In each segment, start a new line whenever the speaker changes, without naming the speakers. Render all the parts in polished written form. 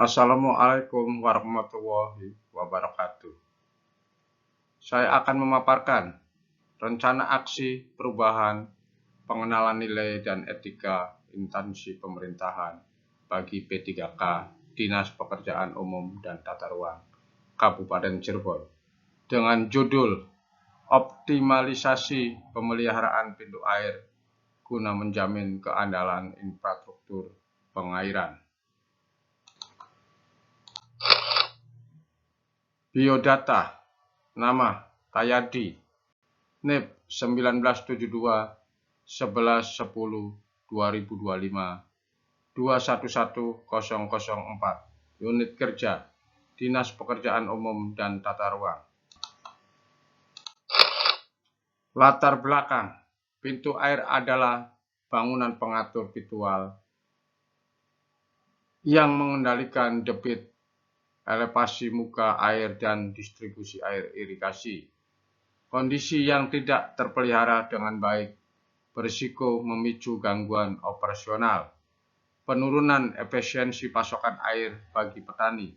Assalamualaikum warahmatullahi wabarakatuh. Saya akan memaparkan rencana aksi perubahan pengenalan nilai dan etika instansi pemerintahan bagi P3K Dinas Pekerjaan Umum dan Tata Ruang Kabupaten Cirebon dengan judul Optimalisasi Pemeliharaan Pintu Air guna menjamin keandalan infrastruktur pengairan. Biodata: nama Tayadi, NIP 1972 11 10 2025 211004, Unit Kerja Dinas Pekerjaan Umum dan Tata Ruang. Latar belakang: pintu air adalah bangunan pengatur visual yang mengendalikan debit, elevasi muka air, dan distribusi air irigasi. Kondisi yang tidak terpelihara dengan baik berisiko memicu gangguan operasional, penurunan efisiensi pasokan air bagi petani,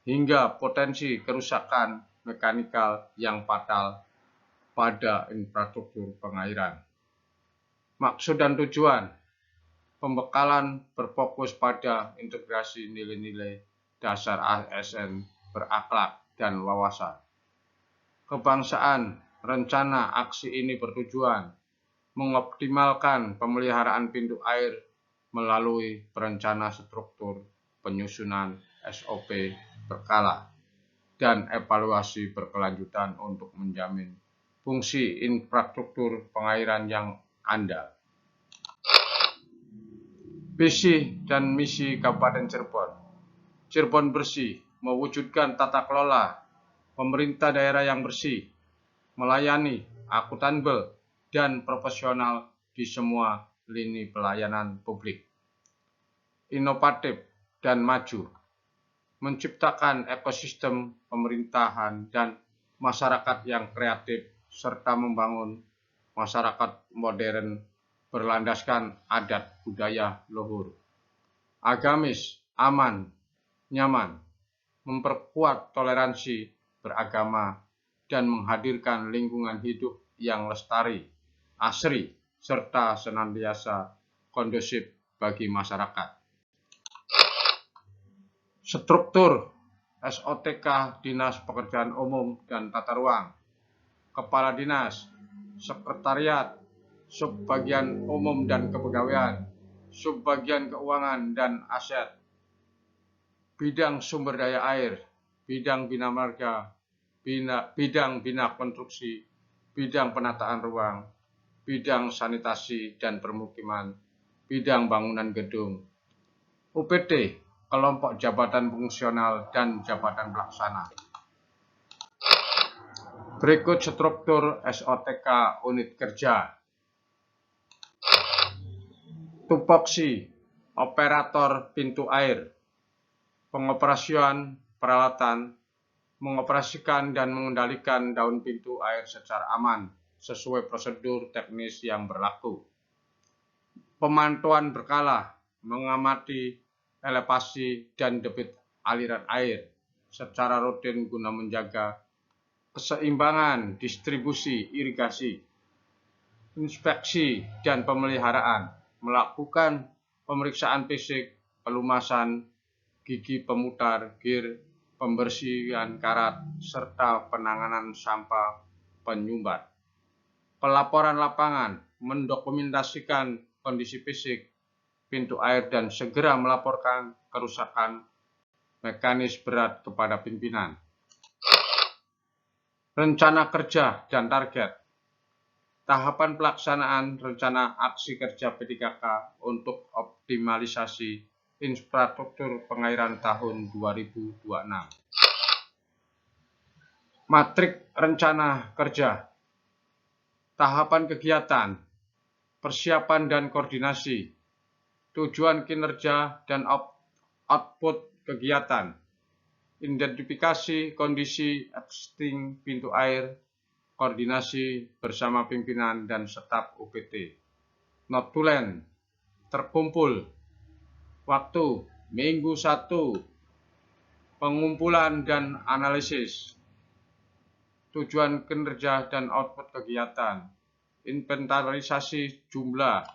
hingga potensi kerusakan mekanikal yang fatal pada infrastruktur pengairan. Maksud dan tujuan: pembekalan berfokus pada integrasi nilai-nilai dasar ASN berakhlak dan wawasan kebangsaan. Rencana aksi ini bertujuan mengoptimalkan pemeliharaan pintu air melalui perencanaan struktur, penyusunan SOP berkala, dan evaluasi berkelanjutan untuk menjamin fungsi infrastruktur pengairan yang andal. Visi dan misi Kabupaten Cirebon. Cirebon bersih, mewujudkan tata kelola pemerintah daerah yang bersih, melayani, akuntabel, dan profesional di semua lini pelayanan publik. Inovatif dan maju, menciptakan ekosistem pemerintahan dan masyarakat yang kreatif, serta membangun masyarakat modern berlandaskan adat budaya luhur. Agamis, aman, nyaman, memperkuat toleransi beragama, dan menghadirkan lingkungan hidup yang lestari, asri, serta senantiasa kondusif bagi masyarakat. Struktur SOTK Dinas Pekerjaan Umum dan Tata Ruang. Kepala Dinas, Sekretariat, Subbagian Umum dan Kepegawaian, Subbagian Keuangan dan Aset, Bidang Sumber Daya Air, Bidang Bina Marga, Bidang Bina Konstruksi, Bidang Penataan Ruang, Bidang Sanitasi dan Permukiman, Bidang Bangunan Gedung, UPT, Kelompok Jabatan Fungsional dan Jabatan Pelaksana. Berikut struktur SOTK Unit Kerja. Tupoksi operator pintu air, pengoperasian peralatan, mengoperasikan dan mengendalikan daun pintu air secara aman sesuai prosedur teknis yang berlaku. Pemantauan berkala, mengamati elevasi dan debit aliran air secara rutin guna menjaga keseimbangan distribusi irigasi. Inspeksi dan pemeliharaan, melakukan pemeriksaan fisik, pelumasan gigi pemutar, gir, pembersihan karat, serta penanganan sampah penyumbat. Pelaporan lapangan, mendokumentasikan kondisi fisik pintu air dan segera melaporkan kerusakan mekanis berat kepada pimpinan. Rencana kerja dan target. Tahapan pelaksanaan rencana aksi kerja P3K untuk optimalisasi infrastruktur pengairan tahun 2026. Matrik rencana kerja. Tahapan kegiatan, persiapan dan koordinasi, tujuan kinerja dan output kegiatan, identifikasi kondisi existing pintu air, koordinasi bersama pimpinan dan staf UPT. Notulen terkumpul. Waktu Minggu 1 pengumpulan dan analisis, tujuan kinerja dan output kegiatan, inventarisasi jumlah,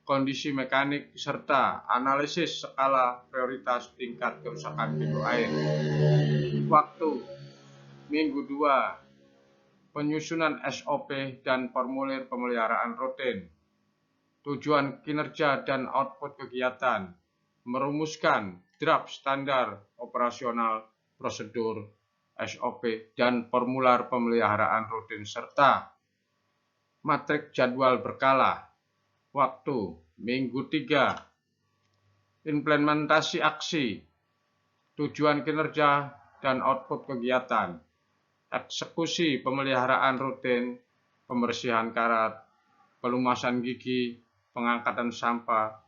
kondisi mekanik, serta analisis skala prioritas tingkat kerusakan pintu air. Waktu Minggu 2, penyusunan SOP dan formulir pemeliharaan rutin. Tujuan kinerja dan output kegiatan, merumuskan draft standar operasional prosedur SOP dan formulir pemeliharaan rutin serta matrik jadwal berkala. Waktu Minggu 3, implementasi aksi, tujuan kinerja dan output kegiatan, eksekusi pemeliharaan rutin, pembersihan karat, pelumasan gigi, pengangkatan sampah,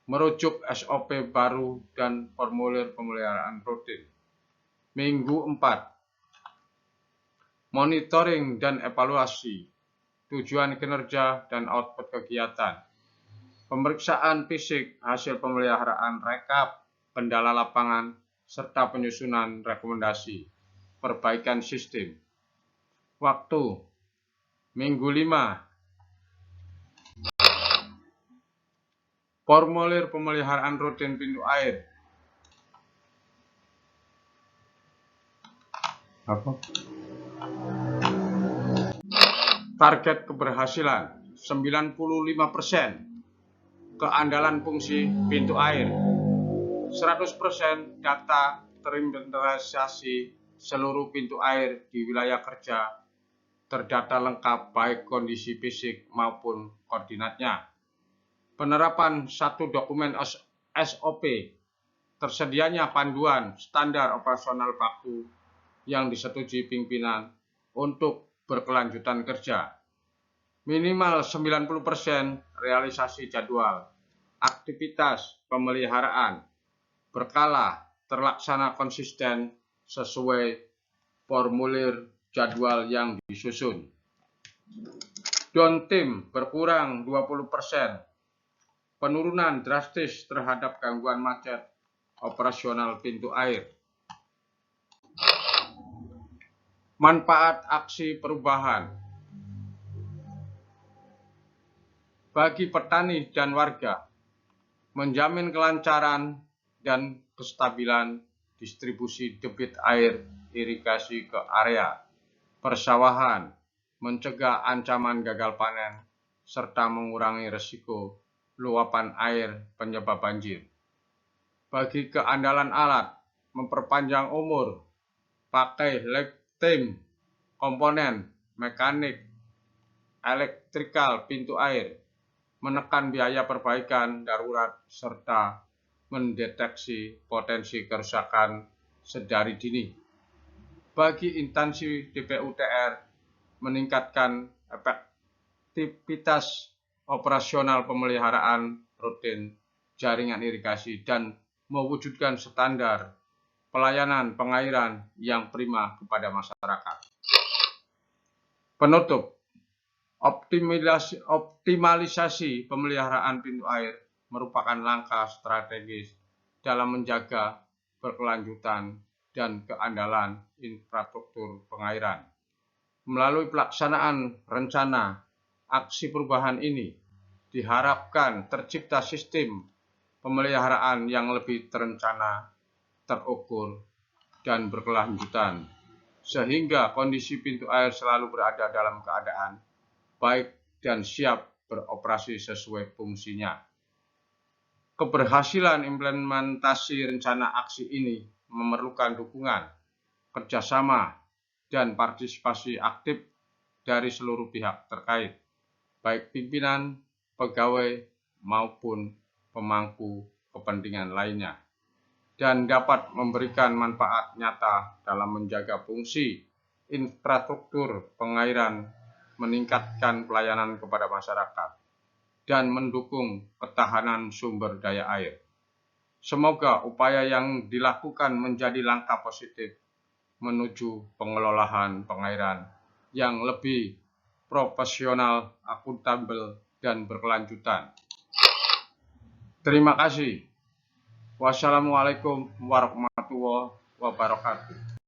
merujuk SOP baru dan formulir pemeliharaan rutin. Minggu 4, monitoring dan evaluasi, tujuan kinerja dan output kegiatan, pemeriksaan fisik hasil pemeliharaan rekap, kendala lapangan, serta penyusunan rekomendasi perbaikan sistem. Waktu Minggu 5, formulir pemeliharaan rutin pintu air. Target keberhasilan 95%. Keandalan fungsi pintu air 100%. Data terinventarisasi seluruh pintu air di wilayah kerja terdata lengkap baik kondisi fisik maupun koordinatnya. Penerapan satu dokumen SOP, tersedianya panduan standar operasional baku yang disetujui pimpinan untuk berkelanjutan kerja. Minimal 90% realisasi jadwal, aktivitas pemeliharaan berkala terlaksana konsisten sesuai formulir jadwal yang disusun. Downtime berkurang 20%. Penurunan drastis terhadap gangguan macet operasional pintu air. Manfaat aksi perubahan bagi petani dan warga, menjamin kelancaran dan kestabilan distribusi debit air irigasi ke area persawahan, mencegah ancaman gagal panen, serta mengurangi risiko luapan air penyebab banjir. Bagi keandalan alat, memperpanjang umur, pakai lifetime komponen mekanik, elektrikal pintu air, menekan biaya perbaikan darurat, serta mendeteksi potensi kerusakan sedari dini. Bagi instansi DPUTR, meningkatkan efektivitas operasional pemeliharaan rutin jaringan irigasi dan mewujudkan standar pelayanan pengairan yang prima kepada masyarakat. Penutup, optimalisasi pemeliharaan pintu air merupakan langkah strategis dalam menjaga berkelanjutan dan keandalan infrastruktur pengairan. Melalui pelaksanaan rencana aksi perubahan ini, diharapkan tercipta sistem pemeliharaan yang lebih terencana, terukur, dan berkelanjutan, sehingga kondisi pintu air selalu berada dalam keadaan baik dan siap beroperasi sesuai fungsinya. Keberhasilan implementasi rencana aksi ini memerlukan dukungan, kerjasama, dan partisipasi aktif dari seluruh pihak terkait, baik pimpinan, pegawai, maupun pemangku kepentingan lainnya, dan dapat memberikan manfaat nyata dalam menjaga fungsi infrastruktur pengairan, meningkatkan pelayanan kepada masyarakat, dan mendukung ketahanan sumber daya air. Semoga upaya yang dilakukan menjadi langkah positif menuju pengelolaan pengairan yang lebih profesional, akuntabel, dan berkelanjutan. Terima kasih. Wassalamualaikum warahmatullahi wabarakatuh.